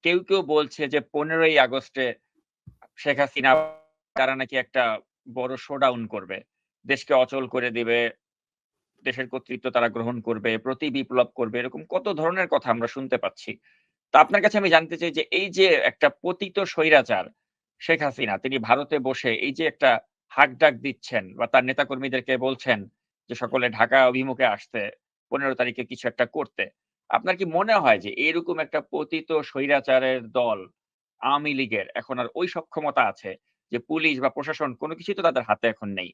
কেউ, কেউ বলছে যে ১৫ই আগস্টে শেখ হাসিনা তারা নাকি একটা বড় শোডাউন করবে। দেশকে অচল করে দিবে, দেশের কর্তৃত্ব তারা গ্রহণ করবে, প্রতি বিপ্লব করবে। এরকম কত ধরনের কথা আমরা শুনতে পাচ্ছি। তো আপনার কাছে আমি জানতে চাই যে এই যে একটা পতিত স্বৈরাচার শেখ হাসিনা তিনি ভারতে বসে এই যে একটা হাকডাক দিচ্ছেন বা তার নেতাকর্মীদেরকে বলছেন যে সকলে ঢাকা অভিমুখে আসতে ১৫ তারিখে কিছু একটা করতে। আপনার কি মনে হয় যে এরকম একটা পতিত স্বৈরাচারের দল আওয়ামী লীগের এখন আর ওই সক্ষমতা আছে যে পুলিশ বা প্রশাসন কোন কিছুই তো তাদের হাতে এখন নেই।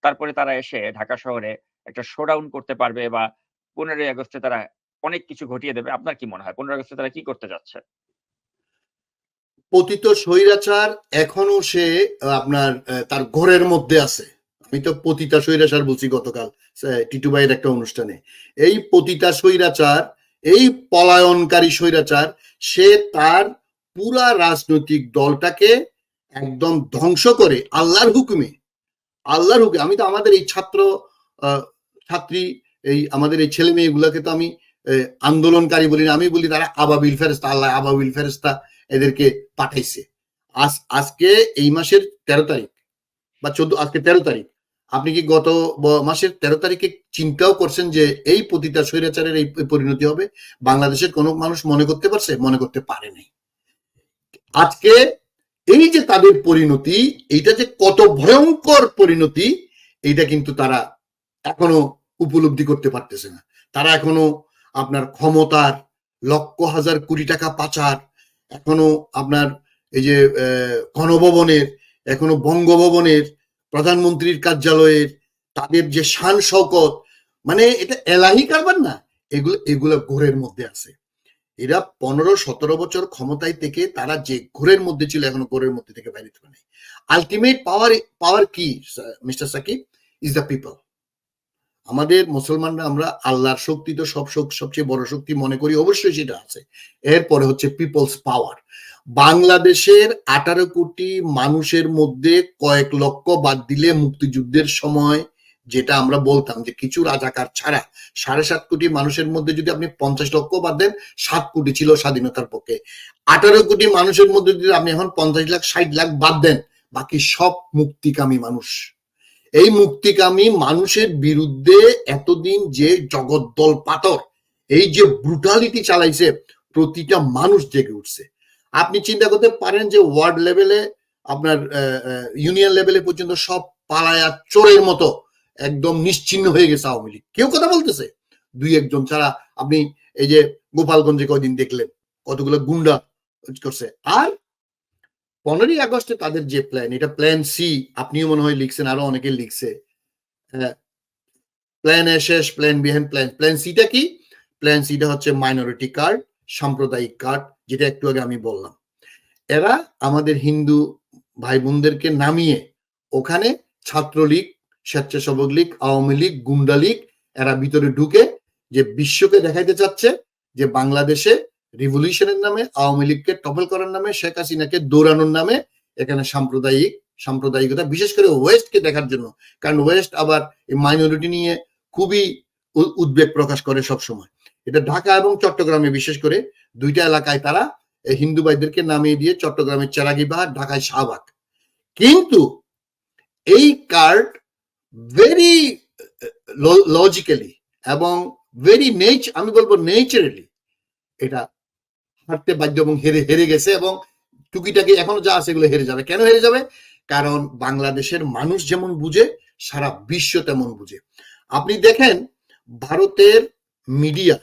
তারপরে তারা এসে ঢাকা শহরে একটা শোডাউন করতে পারবে বা ১৫ই আগস্টে তারা অনেক কিছু ঘটিয়ে দেবে। আপনার কি মনে হয় ১৫ আগস্টে তারা কি করতে যাচ্ছে? পতিত স্বৈরাচার এখনো সে আপনার তার ঘরের মধ্যে আছে। আমি তো পতিতা স্বৈরাচার বলছি গতকাল টিটু ভাইয়ের একটা অনুষ্ঠানে। এই পতিতা স্বৈরাচার, এই পলায়নকারী স্বৈরাচার, সে তার পুরা রাজনৈতিক দলটাকে একদম ধ্বংস করে আল্লাহর হুকুমে, আল্লাহর হুকুমে। আমি তো আমাদের এই ছাত্রী, এই আমাদের এই ছেলে মেয়েগুলাকে তো আমি আন্দোলনকারী বলি না, আমি বলি তারা আবাবিল ফেরেস্তা, আল্লাহ আবাবিল ফেরেস্তা এদেরকে পাঠাইছে। আজকে এই মাসের ১৩ তারিখ বা ১৪, আজকে ১৩ তারিখ। আপনি কি গত মাসের ১৩ তারিখে চিন্তাও করছেন যে এই পতিতা স্বৈরাচারের এই পরিণতি হবে? বাংলাদেশের কোনো মানুষ মনে করতে পারছে? মনে করতে পারে নাই। আজকে এই যে তাদের পরিণতি, এইটা যে কত ভয়ঙ্কর পরিণতি, এইটা কিন্তু তারা এখনো উপলব্ধি করতে পারতেছে না। তারা এখনো আপনার ক্ষমতার লক্ষ হাজার কোটি টাকা পাচার, এখনো আপনার এই যে গণভবনের, এখনো বঙ্গভবনের, প্রধানমন্ত্রীর কার্যালয়ের তাদের যে শান শওকত, মানে এটা এলাহি কারবার না, এগুলো ঘোরের মধ্যে আছে। এরা ১৫-১৭ বছর ক্ষমতায় থেকে তারা যে ঘোরের মধ্যে ছিল, এখনো ঘোরের মধ্যে থেকে বাইরে হতে পারে। আলটিমেট পাওয়ার কি mister Sakib? Is the people. আমাদের মুসলমানরা আমরা আল্লাহর শক্তি তো সবচেয়ে বড় শক্তি মনে করি, অবশ্যই সেটা আছে। এরপরে হচ্ছে পিপলস পাওয়ার। বাংলাদেশের ১৮ কোটি মানুষের মধ্যে কয়েক লক্ষ বাদ দিলে মুক্তিযুদ্ধের সময় যেটা আমরা বলতাম যে কিছু রাজাকার ছাড়া ৭.৫ কোটি মানুষের মধ্যে যদি আপনি ৫০ লক্ষ বাদ দেন, ৭ কোটি ছিল স্বাধীনতার পক্ষে। ১৮ কোটি মানুষের মধ্যে যদি আপনি এখন ৫০ লাখ ৬০ লাখ বাদ দেন, বাকি সব মুক্তিকামী মানুষ। এই মুক্তিকামী মানুষের বিরুদ্ধে এতদিন যে জগদ্দল পাথর, এই যে ব্রুটালিটি চালাইছে, প্রতিটা মানুষ জেগে উঠছে। আপনি চিন্তা করতে পারেন যে ওয়ার্ড লেভেলে, আপনার ইউনিয়ন লেভেলে পর্যন্ত সব পালায়া চোরের মতো একদম নিশ্চিহ্ন হয়ে গেছে আওয়ামী লীগ। কেউ কথা বলতেছে? দুই একজন ছাড়া। আপনি এই যে গোপালগঞ্জে কয়দিন দেখলেন কতগুলো গুন্ডা করছে। আর ১৫ই আগস্টে তাদের যে প্ল্যান, এটা প্ল্যান সি, আপনিও মনে হয় লিখছেন, আরো অনেকে লিখছে। প্ল্যান এ শেষ, প্ল্যান বি হ্যান্ড, প্ল্যান সিটা কি? প্ল্যান সিটা হচ্ছে মাইনরিটি কার্ড, সাম্প্রদায়িক কার্ড, যেটা একটু আগে আমি বললাম। এরা আমাদের হিন্দু ভাই বোনদেরকে নামিয়ে ওখানে ছাত্রলীগ, স্বেচ্ছাসেবক লীগ, আওয়ামী লীগ, গুন্ডা লীগ, এরা ভিতরে ঢুকে যে বিশ্বকে দেখাইতে চাচ্ছে যে বাংলাদেশে রিভলিউশনের নামে, আওয়ামী লীগকে টপল করার নামে, শেখ হাসিনাকে দৌড়ানোর নামে এখানে সাম্প্রদায়িকতা, বিশেষ করে ওয়েস্টকে দেখার জন্য। কারণ ওয়েস্ট আবার এই মাইনরিটি নিয়ে খুবই উদ্বেগ প্রকাশ করে সব সময়। এটা ঢাকা এবং চট্টগ্রামে বিশেষ করে দুইটা এলাকায় তারা হিন্দু ভাইদেরকে নামিয়ে দিয়ে চট্টগ্রামের চেরাগি পাহাড়, ঢাকায় শাহবাগ। কিন্তু এই কার্ড ভেরি লজিক্যালি এবং ভেরি আমি বলবো নেচারালি এটা হারতে বাধ্য এবং হেরে গেছে, এবং টুকিটাকি এখনো যা আছে এগুলো হেরে যাবে। কেন হেরে যাবে? কারণ বাংলাদেশের মানুষ যেমন বুঝে, সারা বিশ্ব তেমন বুঝে। আপনি দেখেন ভারতের মিডিয়া,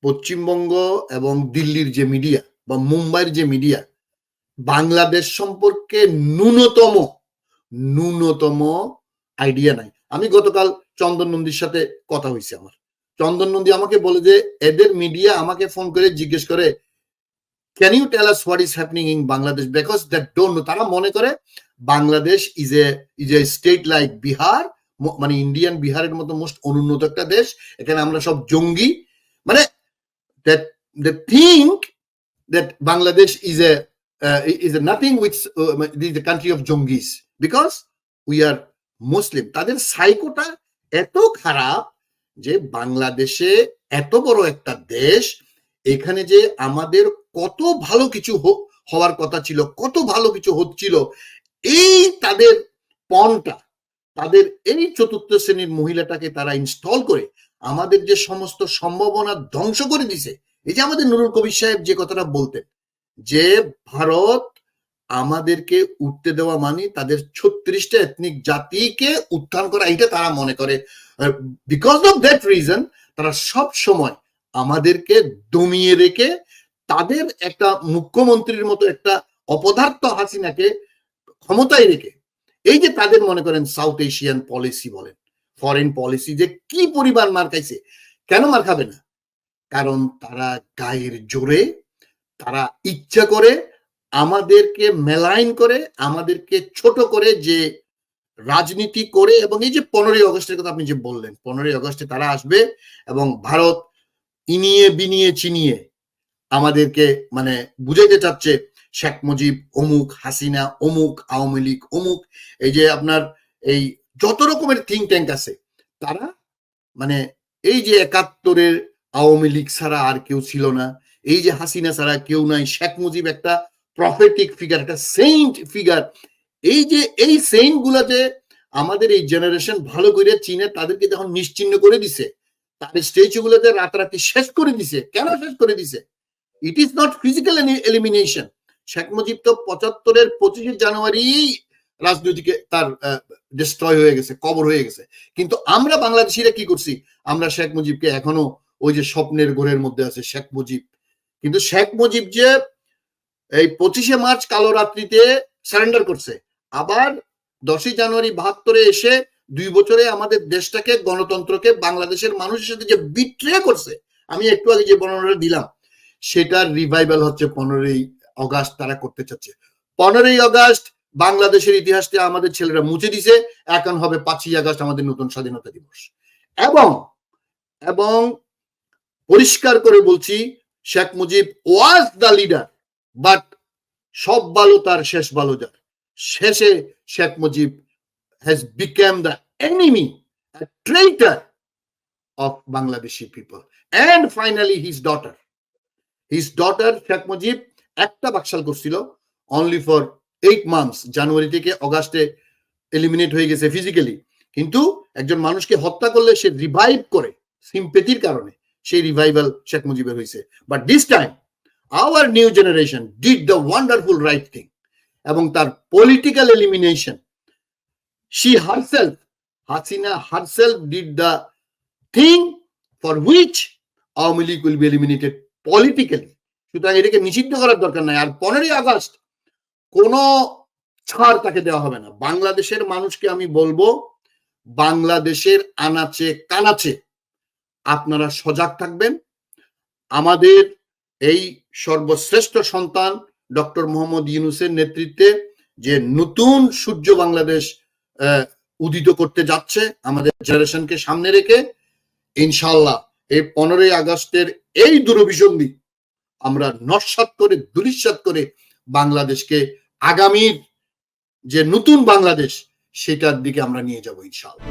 পশ্চিমবঙ্গ এবং দিল্লির যে মিডিয়া বা মুম্বাইয়ের যে মিডিয়া, বাংলাদেশ সম্পর্কে ন্যূনতম আইডিয়া নাই। আমি গতকাল চন্দন নন্দীর সাথে কথা হয়েছে আমার। চন্দন নন্দী আমাকে বলে যে এদের মিডিয়া আমাকে ফোন করে জিজ্ঞেস করে, can you tell us what is happening in Bangladesh, because that don't know. তারা মনে করে Bangladesh is a state like Bihar, মানে ইন্ডিয়ান বিহারের মতো মোস্ট অনুন্নত একটা দেশ, এখানে আমরা সব জঙ্গি। মানে that they think that Bangladesh is a nothing which is the country of Jongis because we are Muslim. তাদের সাইকোটা এত খারাপ যে বাংলাদেশে এত বড় একটা দেশ, এখানে যে আমাদের কত ভালো কিছু হওয়ার কথা ছিল, কত ভালো কিছু হচ্ছিল, এই তাদের পণটা, তাদের এই চতুর্থ শ্রেণীর মহিলাটাকে তারা ইনস্টল করে আমাদের যে সমস্ত সম্ভাবনা ধ্বংস করে দিছে। এই যে আমাদের নুরুল কবির সাহেব যে কথাটা বলতেন যে ভারত আমাদেরকে উঠতে দেওয়া মানে তাদের 36টা এথনিক জাতিকে উত্থান করা, এটা তারা মনে করে। বিকজ অফ দ্যাট রিজন তারা সব সময় আমাদেরকে দমিয়ে রেখে তাদের একটা মুখ্যমন্ত্রীর মতো একটা অপদার্থ হাসিনাকে ক্ষমতায় রেখে, এই যে তাদের মনে করেন সাউথ এশিয়ান পলিসি বলেন, ফরেন পলিসি, যে কি পরিবার মার খাইছে। কেন মার খাবে না? কারণ তারা গায়ের জোরে, তারা ইচ্ছা করে আমাদেরকে মেলাইন করে, আমাদেরকে ছোট করে যে রাজনীতি করে। এবং এই যে 15ই আগস্টের কথা আপনি যে বললেন, 15ই আগস্টে তারা আসবে এবং ভারত ইনিয়ে বিনিয়ে চিনিয়ে আমাদেরকে মানে বুঝাইতে চাচ্ছে শেখ মুজিব অমুক, হাসিনা অমুক, আওয়ামী লীগ অমুক। এই যে আপনার এই যত রকমের থিঙ্ক ট্যাঙ্ক আছে, তারা মানে এই যে 71-এর আওয়ামী লীগ ছাড়া আর কেউ ছিল না, এই যে হাসিনা ছাড়া কেউ নাই, শেখ মুজিব একটা প্রফেটিক ফিগার, একটা সেন্ট ফিগার। এই যে এই সেন্ট গুলাতে আমাদের এই জেনারেশন ভালো করে চিনে, তাদেরকে যখন নিশ্চিহ্ন করে দিছে, তাদের স্ট্যাচু গুলোতে রাতারাতি শেষ করে দিছে। কেন শেষ করে দিছে? It is not physical elimination. Sheikh Mujib তো 75-এর 25 জানুয়ারি রাজনৈতিক তার ডিস্ট্রয় হয়ে গেছে, কবর হয়ে গেছে। কিন্তু আমরা বাংলাদেশিরা কি করছি? আমরা শেখ মুজিবকে এখনো ওই যে স্বপ্নের ঘোরের মধ্যে আছে শেখ মুজিব। কিন্তু শেখ মুজিব যে এই 25শে মার্চ কালো রাত্রিতে সারেন্ডার করছে, আবার 10ই জানুয়ারি 72-এ এসে 2 বছরে আমাদের দেশটাকে, গণতন্ত্রকে বাংলাদেশের মানুষের সাথে যে বিট্রে করছে, আমি একটু আগে যে বর্ণনাটা দিলাম, সেটার রিভাইভাল হচ্ছে 15ই আগস্ট তারা করতে চাচ্ছে। 15ই আগস্ট বাংলাদেশের ইতিহাসটা আমাদের ছেলেরা মুছে দিছে, এখন হবে 5ই আগস্ট আমাদের নতুন স্বাধীনতা দিবস। এবং পরিষ্কার করে বলছি, Sheikh Mujib was the leader, but সব ভালো তার শেষ ভালো যার। শেষে Sheikh Mujib has become the enemy, a traitor of Bangladeshi people. And finally his daughter Sheikh Mujib একটা বাকশাল করছিল only for 8 months, জানুয়ারি থেকে অগাস্টে এলিমিনেট হয়ে গেছে ফিজিক্যালি। কিন্তু একজন মানুষকে হত্যা করলে সে রিভাইভ করে সিম্পেথির কারণে, সেই রিভাইভাল শেখ মুজিবের হয়েছে। But this time our new generation did the wonderful right thing, এবং তার political elimination, she herself, Hasina herself did the thing for which Awami League will be eliminated politically. সুতরাং এটাকে নিষিদ্ধ করার দরকার নাই। আর 15ই আগস্ট কোন ছাড় তাকে দেওয়া হবে না। বাংলাদেশের মানুষকে আমি বলবো, বাংলাদেশের আনাচে কানাচে আপনারা সজাগ থাকবেন। আমাদের এই সর্বশ্রেষ্ঠ সন্তান ডক্টর মোহাম্মদ ইউনূসের নেতৃত্বে যে নতুন সূর্য বাংলাদেশ উদিত করতে যাচ্ছে, আমাদের জেনারেশনকে সামনে রেখে ইনশাআল্লাহ এই 15ই আগস্টের এই দুরভিসন্ধি আমরা নস্যাৎ করে, দুলিশ্বাত করে বাংলাদেশকে আগামীর যে নতুন বাংলাদেশ, সেটার দিকে আমরা নিয়ে যাব ইনশাআল্লাহ।